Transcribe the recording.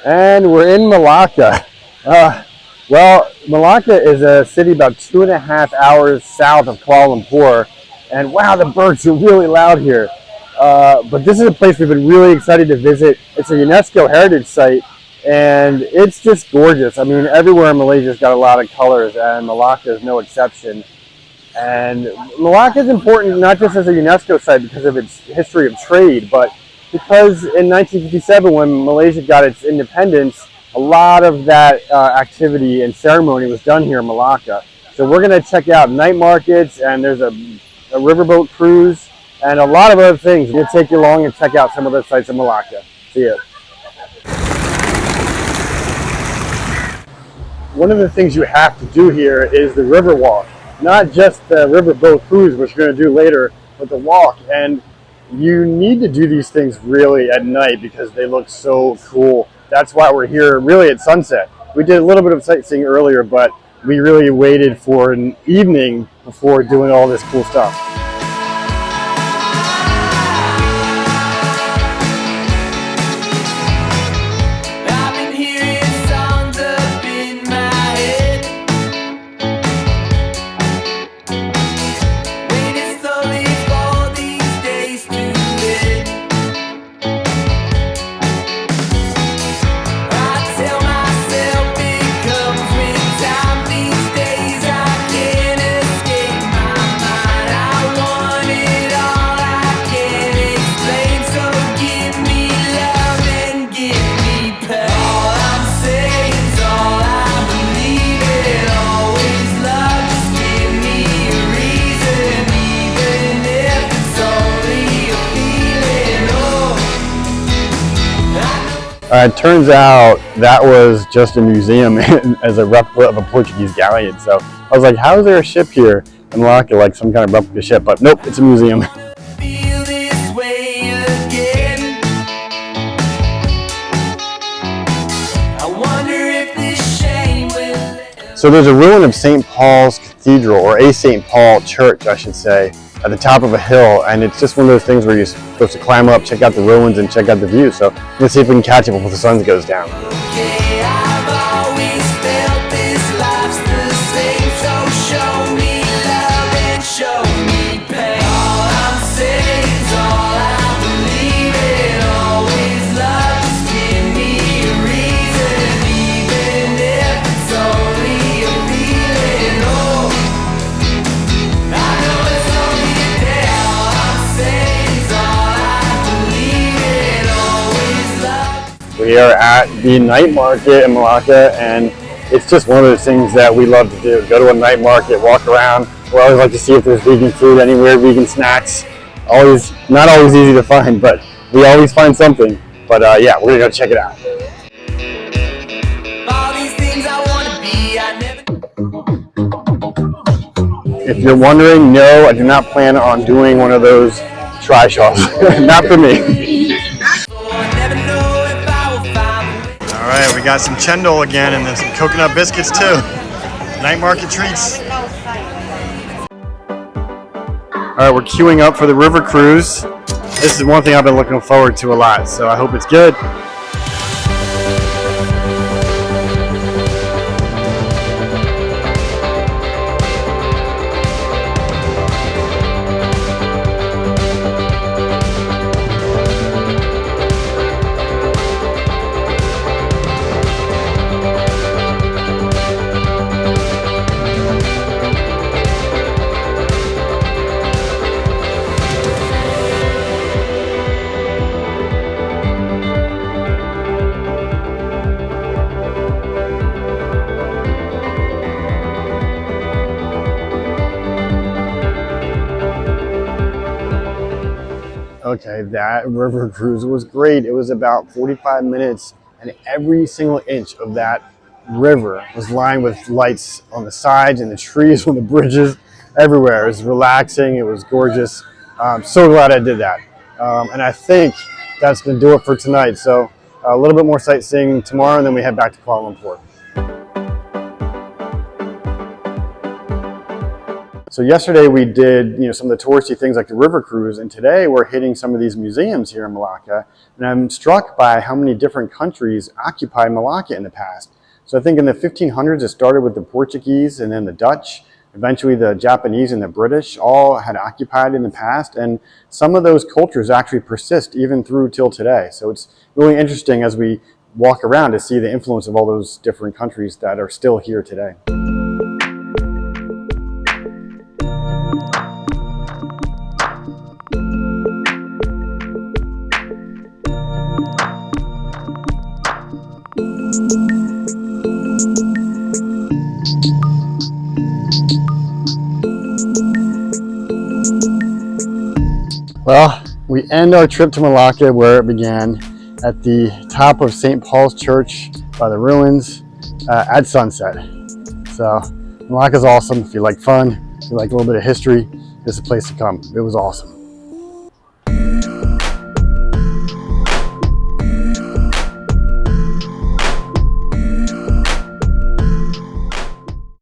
And we're in Melaka. Well, Malacca is a city about 2.5 hours south of Kuala Lumpur. And wow, the birds are really loud here. But this is a place we've been really excited to visit. It's a UNESCO heritage site, and it's just gorgeous. I mean, everywhere in Malaysia's got a lot of colors, and Malacca is no exception. And Malacca is important not just as a UNESCO site because of its history of trade, but because in 1957, when Malaysia got its independence, a lot of that activity and ceremony was done here in Malacca. So we're going to check out night markets, and there's a riverboat cruise, and a lot of other things. We'll take you along and check out some of the sites in Malacca. See ya. One of the things you have to do here is the river walk. Not just the riverboat cruise, which we're going to do later, but the walk. And you need to do these things really at night because they look so cool. That's why we're here really at sunset. We did a little bit of sightseeing earlier, but we really waited for an evening before doing all this cool stuff. It turns out that was just a museum as a replica of a Portuguese galleon. So I was like, how is there a ship here in Melaka, like some kind of replica ship? But nope, it's a museum. So there's a ruin of St. Paul's Cathedral, or a St. Paul church, I should say, at the top of a hill, and it's just one of those things where you're supposed to climb up, check out the ruins, and check out the view. So let's see if we can catch it before the sun goes down. We are at the night market in Melaka, and it's just one of those things that we love to do. Go to a night market, walk around. We always like to see if there's vegan food, any weird vegan snacks. Not always easy to find, but we always find something. But yeah, we're gonna go check it out. If you're wondering, no, I do not plan on doing one of those trishaws. Not for me. All right, we got some chendol again, and then some coconut biscuits too. Night market treats. All right, we're queuing up for the river cruise. This is one thing I've been looking forward to a lot, so I hope it's good. Okay, that river cruise was great. It was about 45 minutes, and every single inch of that river was lined with lights on the sides and the trees on the bridges, everywhere. It was relaxing. It was gorgeous. I'm so glad I did that. And I think that's going to do it for tonight. So a little bit more sightseeing tomorrow, and then we head back to Kuala Lumpur. So yesterday we did, some of the touristy things like the river cruise, and today we're hitting some of these museums here in Melaka. And I'm struck by how many different countries occupied Melaka in the past. So I think in the 1500s it started with the Portuguese and then the Dutch. Eventually the Japanese and the British all had occupied in the past, and some of those cultures actually persist even through till today. So it's really interesting as we walk around to see the influence of all those different countries that are still here today. Well, we end our trip to Melaka where it began, at the top of St. Paul's Church by the ruins at sunset. So Melaka's awesome. If you like fun, if you like a little bit of history, this is a place to come. It was awesome.